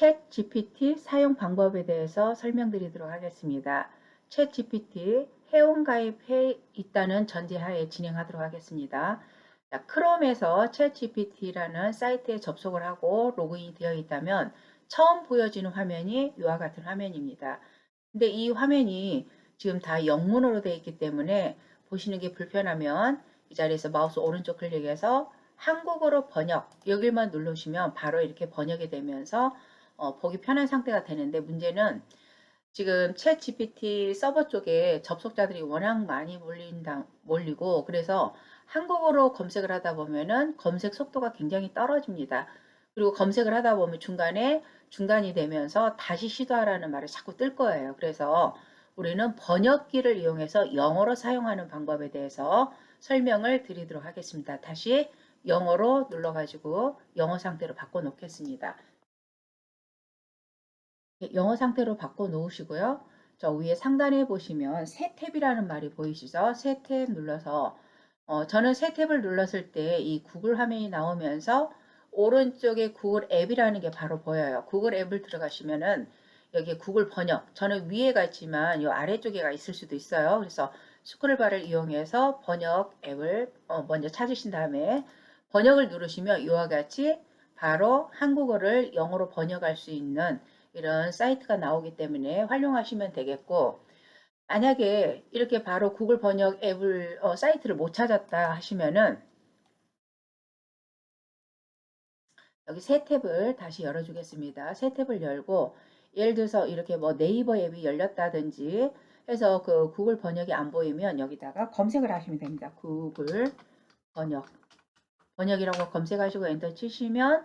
챗 GPT 사용 방법에 대해서 설명드리도록 하겠습니다. 챗 GPT 회원가입해 있다는 전제하에 진행하도록 하겠습니다. 자, 크롬에서 챗 GPT라는 사이트에 접속을 하고 로그인이 되어 있다면 처음 보여지는 화면이 이와 같은 화면입니다. 근데 이 화면이 지금 다 영문으로 되어 있기 때문에 보시는 게 불편하면 이 자리에서 마우스 오른쪽 클릭해서 한국어로 번역 여기만 누르시면 바로 이렇게 번역이 되면서 보기 편한 상태가 되는데, 문제는 지금 챗 GPT 서버 쪽에 접속자들이 워낙 많이 몰리고, 그래서 한국어로 검색을 하다 보면은 검색 속도가 굉장히 떨어집니다. 그리고 검색을 하다 보면 중간에 중단이 되면서 다시 시도하라는 말을 자꾸 뜰 거예요. 그래서 우리는 번역기를 이용해서 영어로 사용하는 방법에 대해서 설명을 드리도록 하겠습니다. 다시 영어로 눌러가지고 영어 상태로 바꿔 놓겠습니다. 영어 상태로 바꿔 놓으시고요. 저 위에 상단에 보시면 새 탭이라는 말이 보이시죠? 새 탭 눌러서 저는 새 탭을 눌렀을 때 이 구글 화면이 나오면서 오른쪽에 구글 앱이라는 게 바로 보여요. 구글 앱을 들어가시면은 여기 구글 번역, 저는 위에가 있지만 이 아래쪽에가 있을 수도 있어요. 그래서 스크롤바를 이용해서 번역 앱을 먼저 찾으신 다음에 번역을 누르시면 이와 같이 바로 한국어를 영어로 번역할 수 있는 이런 사이트가 나오기 때문에 활용하시면 되겠고, 만약에 이렇게 바로 구글 번역 앱을 사이트를 못 찾았다 하시면은 여기 새 탭을 다시 열어주겠습니다. 새 탭을 열고, 예를 들어서 이렇게 뭐 네이버 앱이 열렸다든지 해서 그 구글 번역이 안 보이면 여기다가 검색을 하시면 됩니다. 구글 번역, 번역이라고 검색하시고 엔터 치시면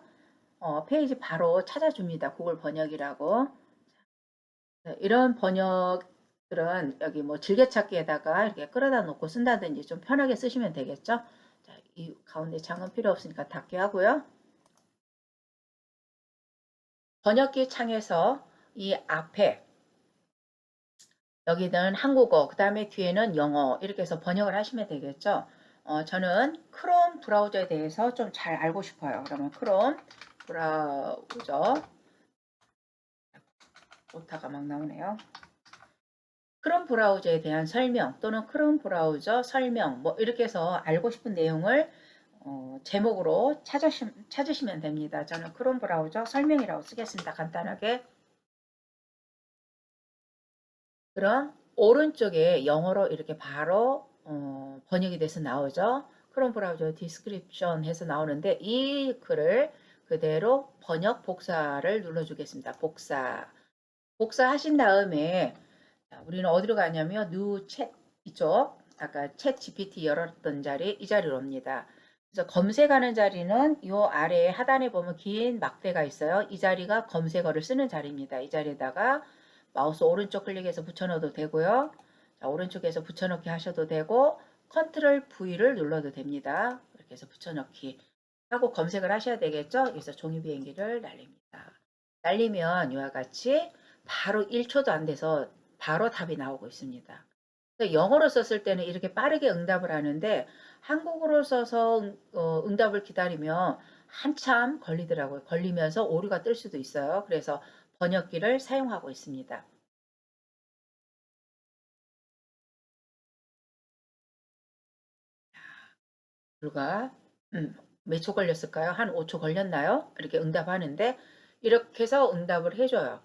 페이지 바로 찾아줍니다. 구글 번역이라고. 이런 번역들은 여기 뭐 즐겨찾기에다가 이렇게 끌어다 놓고 쓴다든지 좀 편하게 쓰시면 되겠죠. 자, 이 가운데 창은 필요 없으니까 닫게 하고요. 번역기 창에서 이 앞에 여기는 한국어, 그 다음에 뒤에는 영어 이렇게 해서 번역을 하시면 되겠죠. 저는 크롬 브라우저에 대해서 좀 잘 알고 싶어요. 그러면 크롬 브라우저, 오타가 막 나오네요. 크롬 브라우저에 대한 설명 또는 크롬 브라우저 설명 뭐 이렇게 해서 알고 싶은 내용을 제목으로 찾으시면 됩니다. 저는 크롬 브라우저 설명이라고 쓰겠습니다. 간단하게. 그럼 오른쪽에 영어로 이렇게 바로 번역이 돼서 나오죠. 크롬 브라우저 디스크립션 해서 나오는데 이 글을 그대로 번역 복사를 눌러주겠습니다. 복사하신 다음에 자, 우리는 어디로 가냐면 뉴 챗 이쪽 아까 챗 GPT 열었던 자리 이 자리로 옵니다. 그래서 검색하는 자리는 이 아래 하단에 보면 긴 막대가 있어요. 이 자리가 검색어를 쓰는 자리입니다. 이 자리에다가 마우스 오른쪽 클릭해서 붙여넣어도 되고요. 자, 오른쪽에서 붙여넣기 하셔도 되고 컨트롤 V를 눌러도 됩니다. 이렇게 해서 붙여넣기 하고 검색을 하셔야 되겠죠. 그래서 종이 비행기를 날립니다. 날리면 이와 같이 바로 1초도 안 돼서 바로 답이 나오고 있습니다. 영어로 썼을 때는 이렇게 빠르게 응답을 하는데 한국어로 써서 응답을 기다리면 한참 걸리더라고요. 걸리면서 오류가 뜰 수도 있어요. 그래서 번역기를 사용하고 있습니다. 불과 몇 초 걸렸을까요? 한 5초 걸렸나요? 이렇게 응답하는데 이렇게 해서 응답을 해줘요.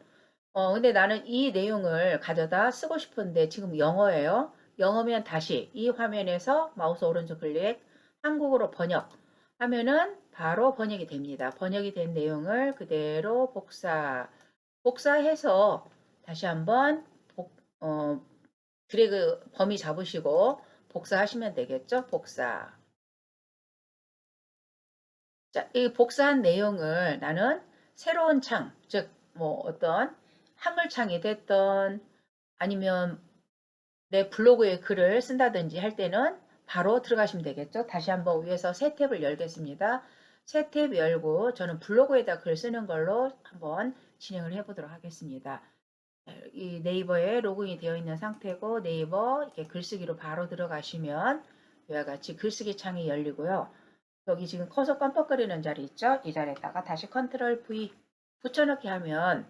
근데 나는 이 내용을 가져다 쓰고 싶은데 지금 영어예요. 영어면 다시 이 화면에서 마우스 오른쪽 클릭 한국어로 번역 하면은 바로 번역이 됩니다. 번역이 된 내용을 그대로 복사해서 다시 한번 드래그 범위 잡으시고 복사하시면 되겠죠? 복사. 자, 이 복사한 내용을 나는 새로운 창, 즉, 뭐 어떤 한글창이 됐던 아니면 내 블로그에 글을 쓴다든지 할 때는 바로 들어가시면 되겠죠. 다시 한번 위에서 새 탭을 열겠습니다. 새 탭 열고 저는 블로그에다 글 쓰는 걸로 한번 진행을 해 보도록 하겠습니다. 이 네이버에 로그인이 되어 있는 상태고 네이버 이렇게 글쓰기로 바로 들어가시면 이와 같이 글쓰기 창이 열리고요. 여기 지금 커서 깜빡거리는 자리 있죠? 이 자리에다가 다시 컨트롤 V 붙여넣기 하면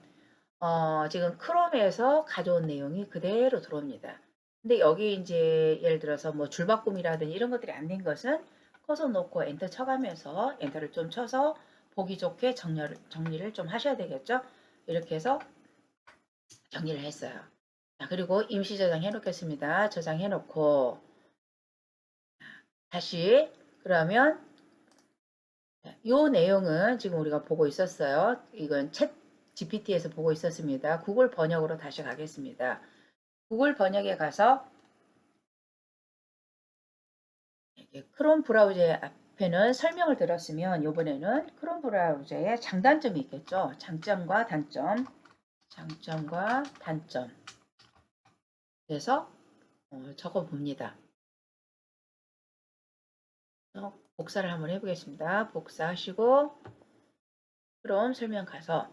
지금 크롬에서 가져온 내용이 그대로 들어옵니다. 근데 여기 이제 예를 들어서 뭐 줄바꿈이라든지 이런 것들이 안 된 것은 커서 놓고 엔터 쳐가면서 엔터를 좀 쳐서 보기 좋게 정리를 좀 하셔야 되겠죠. 이렇게 해서 정리를 했어요. 자, 그리고 임시 저장해 놓겠습니다. 저장해 놓고 다시 그러면 이 내용은 지금 우리가 보고 있었어요. 이건 챗 GPT에서 보고 있었습니다. 구글 번역으로 다시 가겠습니다. 구글 번역에 가서 크롬 브라우저의 앞에는 설명을 들었으면 이번에는 크롬 브라우저의 장단점이 있겠죠. 장점과 단점, 장점과 단점. 그래서 적어 봅니다. 복사를 한번 해보겠습니다. 복사하시고 크롬 설명 가서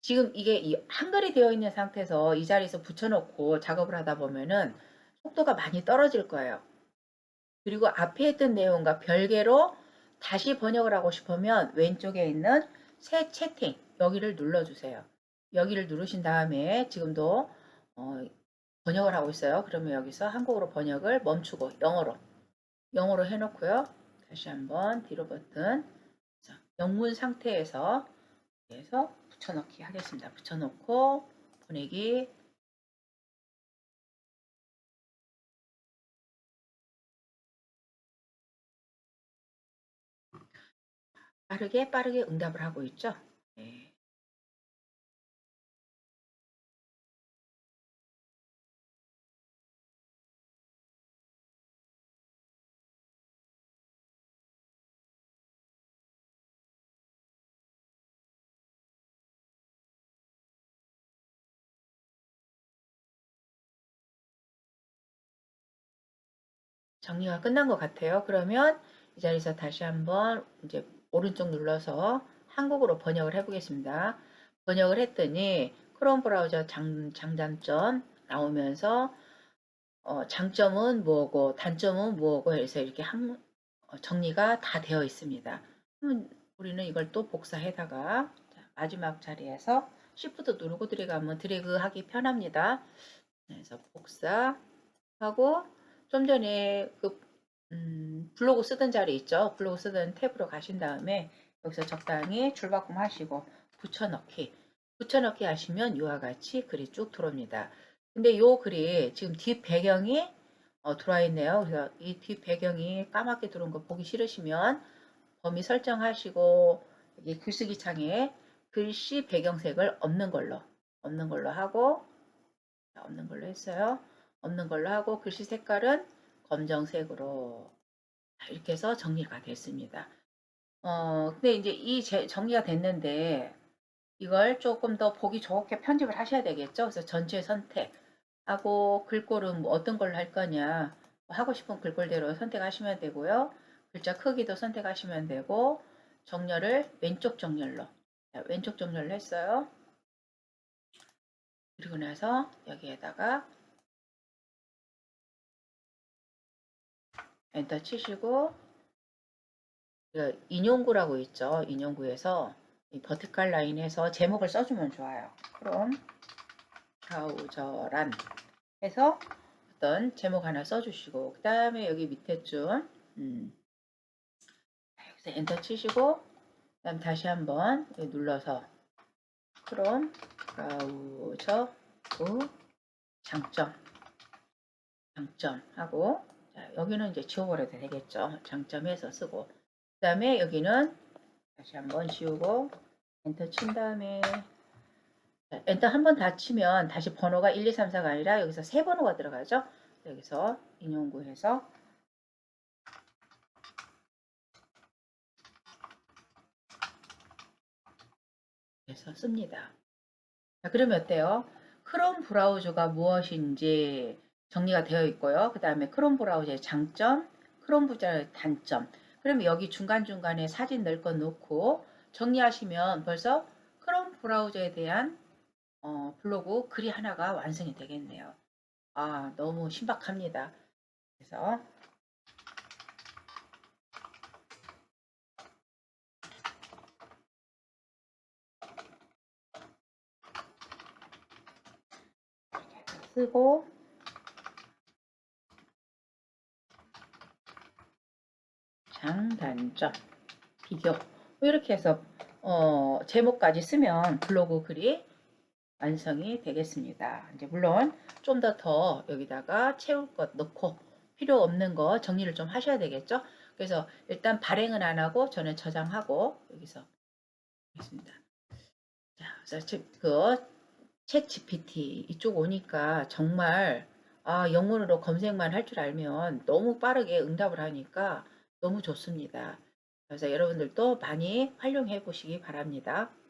지금 이게 이 한글이 되어 있는 상태에서 이 자리에서 붙여놓고 작업을 하다 보면은 속도가 많이 떨어질 거예요. 그리고 앞에 있던 내용과 별개로 다시 번역을 하고 싶으면 왼쪽에 있는 새 채팅 여기를 눌러주세요. 여기를 누르신 다음에 지금도 번역을 하고 있어요. 그러면 여기서 한국어로 번역을 멈추고 영어로 해놓고요. 다시 한번 뒤로 버튼 영문 상태에서 붙여넣기 하겠습니다. 붙여놓고 보내기 빠르게 응답을 하고 있죠. 네. 정리가 끝난 것 같아요. 그러면 이 자리에서 다시 한번 이제 오른쪽 눌러서 한국어로 번역을 해보겠습니다. 번역을 했더니 크롬 브라우저 장단점 나오면서 장점은 뭐고 단점은 뭐고 해서 이렇게 정리가 다 되어 있습니다. 우리는 이걸 또 복사해다가 마지막 자리에서 Shift 누르고 들어가면 드래그하기 편합니다. 그래서 복사하고 좀 전에 그 블로그 쓰던 자리 있죠. 블로그 쓰던 탭으로 가신 다음에 여기서 적당히 줄바꿈 하시고 붙여넣기 하시면 이와 같이 글이 쭉 들어옵니다. 근데 이 글이 지금 뒷 배경이 들어와 있네요. 그래서 이 뒷 배경이 까맣게 들어온 거 보기 싫으시면 범위 설정하시고 여기 글쓰기 창에 글씨 배경색을 없는 걸로 하고 없는 걸로 했어요. 없는 걸로 하고 글씨 색깔은 검정색으로 이렇게 해서 정리가 됐습니다. 근데 이제 정리가 됐는데 이걸 조금 더 보기 좋게 편집을 하셔야 되겠죠. 그래서 전체 선택하고 글꼴은 뭐 어떤 걸로 할 거냐 하고 싶은 글꼴대로 선택하시면 되고요. 글자 크기도 선택하시면 되고 정렬을 왼쪽 정렬로 왼쪽 정렬을 했어요. 그리고 나서 여기에다가 엔터 치시고 인용구라고 있죠. 인용구에서 이 버티컬 라인에서 제목을 써주면 좋아요. 그럼 브라우저란 해서 어떤 제목 하나 써주시고 그 다음에 여기 밑에쯤 여기서 엔터 치시고 그 다음 다시 한번 눌러서 크롬 브라우저 장점 하고 여기는 이제 지워버려도 되겠죠. 장점해서 쓰고 그 다음에 여기는 다시 한번 지우고 엔터 친 다음에 엔터 한 번 다 치면 다시 번호가 1, 2, 3, 4가 아니라 여기서 세 번호가 들어가죠. 여기서 인용구해서 해서 씁니다. 자, 그러면 어때요? 크롬 브라우저가 무엇인지 정리가 되어 있고요. 그 다음에 크롬 브라우저의 장점, 크롬 브라우저의 단점. 그러면 여기 중간중간에 사진 넣을 거 놓고 정리하시면 벌써 크롬 브라우저에 대한 블로그 글이 하나가 완성이 되겠네요. 아, 너무 신박합니다. 그래서 쓰고 장단점 비교 이렇게 해서 제목까지 쓰면 블로그 글이 완성이 되겠습니다. 이제 물론 좀 더 여기다가 채울 것 넣고 필요 없는 거 정리를 좀 하셔야 되겠죠. 그래서 일단 발행은 안 하고 저는 저장하고 여기서 하겠습니다. 자, 그래서 챗 GPT 이쪽 오니까 정말 영문으로 검색만 할 줄 알면 너무 빠르게 응답을 하니까 너무 좋습니다. 그래서 여러분들도 많이 활용해 보시기 바랍니다.